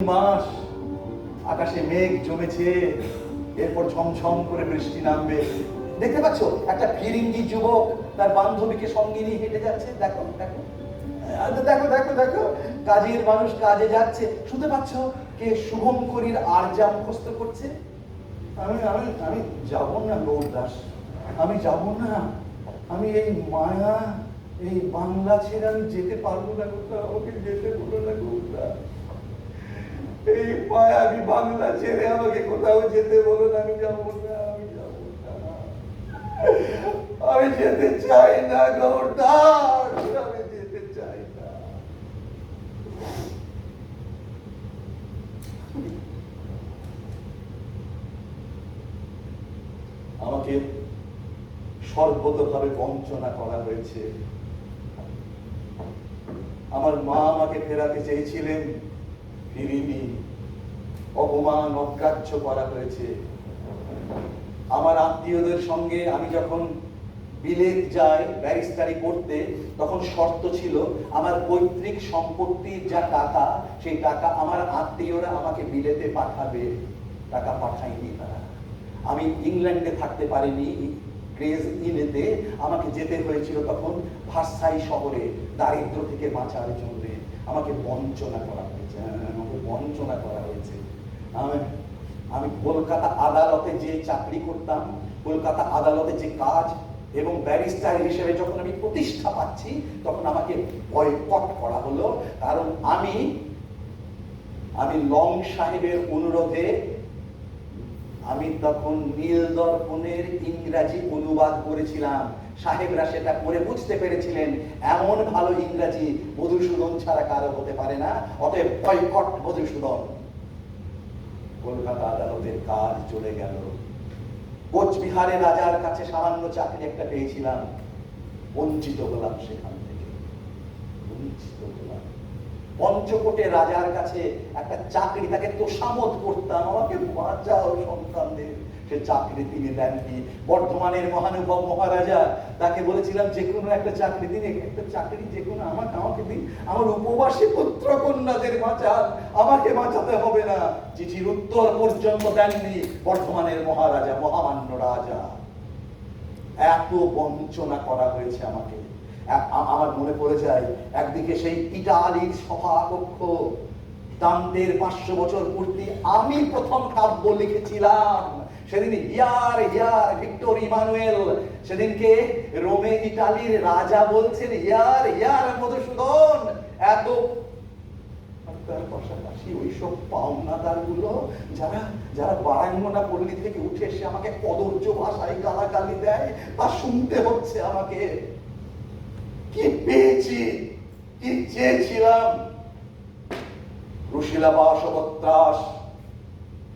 মাস আকাশে মেঘ জমেছে, এরপর ঝমঝম করে বৃষ্টি নামবে। দেখতে পাচ্ছ একটা ফিরিঙ্গি যুবক তার বান্ধবীকে সঙ্গে নিয়ে হেঁটে যাচ্ছে। দেখো দেখো দেখো দেখো দেখো কাজের মানুষ কাজে যাচ্ছে। শুনতে পাচ্ছ কে শুভঙ্করীর আরজা মুখস্থ করছে। আমি আমি আমি যাব না গৌরদাস, আমি যাব না। আমি এই মায়া, এই বাংলা ছেড়ে আমি যেতে পারবো না। কোথাও আমাকে যেতে বলো না গৌরদাস। এই মায়াবী বাংলা ছেড়ে আমাকে কোথাও যেতে বলো না। আমি যাবো না, আমি যাবো না, আমি যেতে চাই না গৌরদাস, আমি যেতে চাই না। আমাকে সর্বতভাবে বঞ্চনা করা হয়েছে। আমার মা আমাকে ফেরাতে চেয়েছিলেন, ফিরিনি। অপমান অগ্রাহ্য করা হয়েছে। আমার আত্মীয়দের সঙ্গে আমি যখন বিলেত যাই ব্যারিস্টারি করতে, তখন শর্ত ছিল আমার পৈতৃক সম্পত্তির যা টাকা, সেই টাকা আমার আত্মীয়রা আমাকে বিলেতে পাঠাবে। টাকা পাঠায়নি তারা। আমি ইংল্যান্ডে থাকতে পারিনি, গ্রেজ ইনেতে আমাকে যেতে হয়েছিল তখন ভার্সাই শহরে দারিদ্র থেকে বাঁচার জন্য। আমাকে বঞ্চনা করা হয়েছে, আমাকে বঞ্চনা করা হয়েছে। আমি কলকাতা আদালতে যে চাকরি করতাম, কলকাতা আদালতে যে কাজ, এবং ব্যারিস্টার হিসেবে যখন আমি প্রতিষ্ঠা পাচ্ছি, তখন আমাকে বয়কট করা হলো। কারণ আমি লং সাহেবের অনুরোধে আমি তখন নীল দর্পণের ইংরাজি অনুবাদ করেছিলাম। সাহেবরা সেটা পড়ে বুঝতে পেরেছিলেন এমন ভালো ইংরাজি মধুসূদন ছাড়া কারো হতে পারে না, অতএব বয়কট মধুসূদন। কলকাতা আদালতের কাজ চলে গেল। কোচবিহারে রাজার কাছে সামান্য চাকরি একটা পেয়েছিলাম, বঞ্চিত হলাম সেখান থেকে, বঞ্চিত হলাম। পঞ্চকোটে রাজার কাছে একটা চাকরি, তাকে তোষামোদ করতাম, আমাকে বাঁচাও সন্তানদের। সে চাকরি তিনি দেননি। বর্ধমানের মহানুভব মহারাজা, তাকে বলেছিলাম যে কোনো একটা চাকরি দিন, একটা চাকরি যে কোনো আমাকে দিন, আমার উপবাসী পুত্র কন্যাদের বাঁচান, আমাকে বাঁচাতে হবে না। চিঠির উত্তর পর্যন্ত দেননি বর্ধমানের মহারাজা, মহামান্য রাজা। এত বঞ্চনা করা হয়েছে আমাকে। আমার মনে পড়ে যায় একদিকে সেই ইটালির সভাকক্ষ, দান্তের 500 বছর পূর্তি আমি প্রথম কাব্য লিখেছিলাম। সেদিন হিয়ার হিয়ার ভিক্টর ইমানুয়েল, সেদিনকে রোমে ইটালির রাজা বলছেন হিয়ার হিয়ার মধুসূদন। এত তার পাশাপাশি ওইসব পাওনাদার গুলো যারা যারা বারাঙ্গনা পল্লী থেকে উঠে এসে আমাকে কদর্য ভাষায় গালাগালি দেয়, তা শুনতে হচ্ছে আমাকে। কি পেয়েছি, কি চেয়েছিলাম? রুশিলা বাসবত্রাস,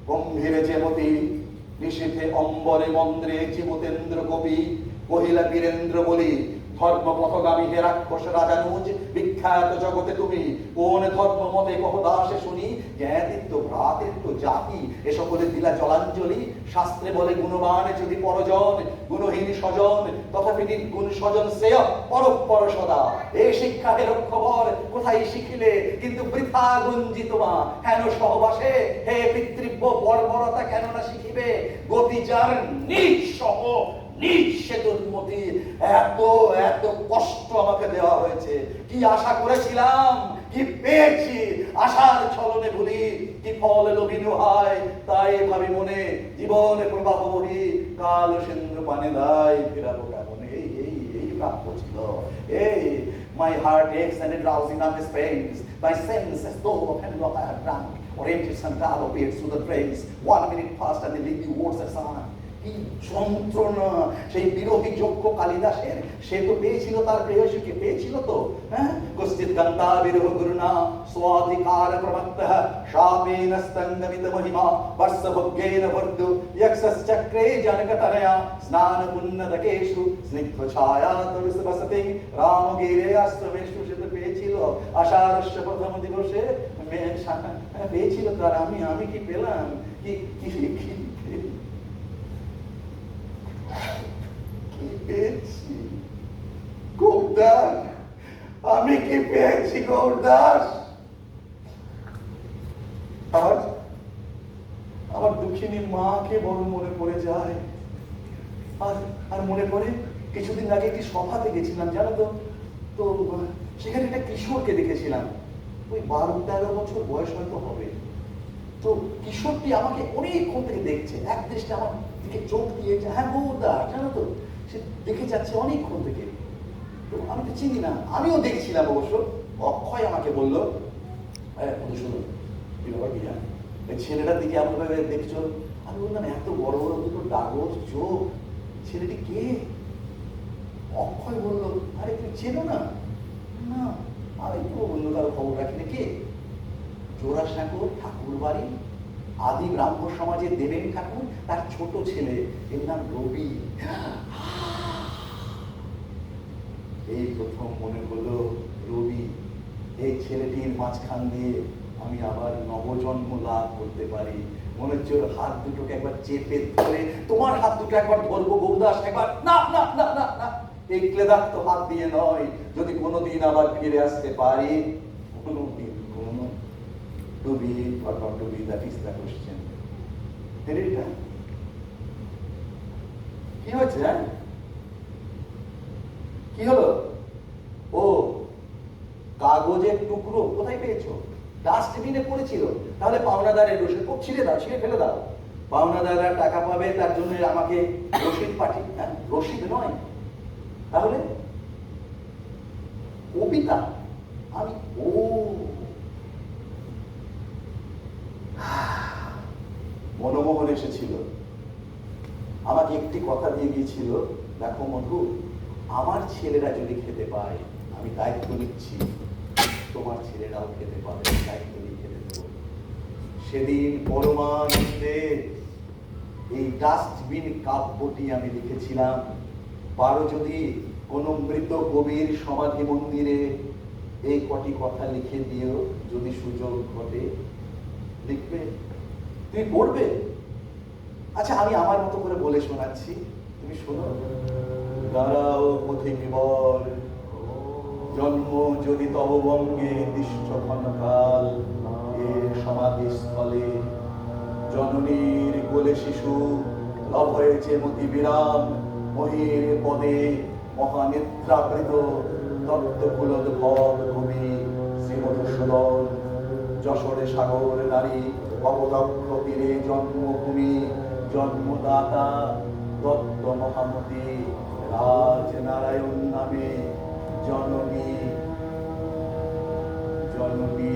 গম্ভীরে যেমতি, নিশীথে অম্বরে মন্দ্রে জীবতেন্দ্র কবি, কহিলা বীরেন্দ্র বলি, ধর্ম পথগামী হে রাক্ষস রাজানুজ, বিখ্যাত জগতে তুমি কোন ধর্ম মতে কহ দাসে শুনি, জ্ঞাতিত্ব ভ্রাতৃত্ব জাতি এ সকলে দিলা জলাঞ্জলি। শাস্ত্রে বলে গুণবান যদি পরজন, গুণহীন স্বজন, তথাপি নির্গুণ স্বজন শ্রেয় পরস্পর সদা। এই শিক্ষা হে রক্ষবর কোথায় শিখিলে, কিন্তু বৃথা গুঞ্জিত মা হেন সহবাসে, হে পিতৃব্য বর্বরতা কেন না শিখিবে, গতি যার নিঃসহ নিঃসেতুর্মতি। এত এত কষ্ট আমাকে দেওয়া হয়েছে। কি আশা করেছিলাম, কি পেয়েছি, আশার ছলনে ভুলি, কি ফল লোভিনু হয়, তাই ভাবি মনে জীবনে প্রবাহ বহি, কাল সিন্ধু পানে দায় ফিরাবো কেমন। এই এই এই প্রাপ্য ছিল। এই my heart aches and a drowsiness pains, my senses though of hemlock I have drunk, or empty some dark beards through the trains, 1 minute past and they leave the words as on. কি যন্ত্রণা! সেই বিরোহী যোগ্য কালিদাসের, সে তো পেয়েছিল তার প্রেয়সীকে, পেয়েছিল তো। হ্যাঁ, কশ্চিৎ গন্তা বিরহ গুরুণা স্বাধিকার প্রমত্তঃ শাপেন স্তঙ্গমিত মহিমা বর্ষভোগ্যেন বর্ধু যক্ষশ্চক্রে জনকতনয়া স্নান পুণ্যদকেষু স্নিগ্ধ ছায়া তরুষবসতে রামগিরে আশ্রমেষু। সে তো পেয়েছিল আষাঢ়স্য প্রথম দিবসে, পেয়েছিল তার। আমি কি পেলাম? কি কি পেয়েছি গৌরদাস? আমি কি পেয়েছি গৌরদাস? আমার আমার দুঃখিনী মাকে বড় মনে পড়ে যায়। আর আর মনে পড়ে কিছুদিন আগে একটি সভাতে গেছিলাম, জানো তো। তো সেখানে একটা কিশোরকে দেখেছিলাম, ওই 12-13 বছর বয়স হয়তো হবে। তো কিশোরটি আমাকে অনেকক্ষণ থেকে দেখছে, এক দৃষ্টি আমার দিকে চোখ দিয়েছে, হ্যাঁ বৌদা, জানো তো, সে দেখে যাচ্ছে অনেকক্ষণ থেকে। তো আমি তো চিনি না, আমিও দেখছিলাম অবশ্য। অক্ষয় আমাকে বলল, মধুসূদন, এই ছেলেটার দিকে এমন ভাবে দেখছো। আমি বললাম, এত বড় বড় দুটো ডাগর চোখ, ছেলেটি কে? অক্ষয় বলল, আরে তুমি চেনো না? না, আমি তো অন্য কারো খবর রাখি না। কে? জোড়াসাঁকোর ঠাকুর বাড়ি, আদি ব্রাহ্ম সমাজের দেবেন ঠাকুর, তার ছোট ছেলে, এর নাম রবি। এই প্রথম মনে হলো রবি, এই ছেলেটির মাঝখান দিয়ে আমি আবার নবজন্ম লাভ করতে পারি। মনে হচ্ছে ওর হাত দুটোকে একবার চেপে ধরে, তোমার হাত দুটো একবার ধরবো গৌদাস, একবার। না না না না না, এই ক্লেদাক্ত হাত দিয়ে নয়। যদি কোনোদিন আবার ফিরে আসতে পারি, কোনোদিন কোনো to be or not to be, that is the question. এটা কি হয়েছে? কি হলো? ও, কাগজের টুকরো কোথায় পেয়েছো? ডাস্টবিনে পড়েছিল। তাহলে পাওনাদারের রসিদ ছিঁড়ে দাও, ছিঁড়ে ফেলে দাও। পাওনাদাররা টাকা পাবে, তার জন্য আমাকে রসিদ পাঠিয়ে, রসিদ নয়। তাহলে কবিতা আমি, ও মনমোহন এসেছিল, আমাকে একটি কথা দিয়ে গিয়েছিল, দেখো মধু, আমার ছেলেরা যদি খেতে পায়, আমি দায়িত্ব নিচ্ছি, তোমার ছেলেরাও খেতে পাবে, দায়িত্ব নিয়ে খেতে দেবো। সেদিন পরমানন্দে এই ডাস্টবিন কাব্যটি আমি লিখেছিলাম। পারো যদি কোন মৃত কবির সমাধি মন্দিরে এই কটি কথা লিখে দিও, যদি সুযোগ ঘটে। লিখবে? তুমি পড়বে? আচ্ছা, আমি আমার মতো করে বলে শোনাচ্ছি, তুমি শোনো। দাঁড়াও পথিকবর, জন্ম যদি তব বঙ্গে দৃষ্টক্ষণকাল, এ সমাধিস্থলে জননীর কোলে শিশু লভ হয়েছে মতি বিরাম, মহির পদে মহানেত্রাবৃত তত্ত্বকুলোদ্ভব কবি শ্রী মধুসূদন। যশোরে সাগর নারী, অবদক্ষ তীরে জন্মভূমি, জন্মদাতা দত্ত মহামতি, রাজনারায়ণ নামে জননী। জননী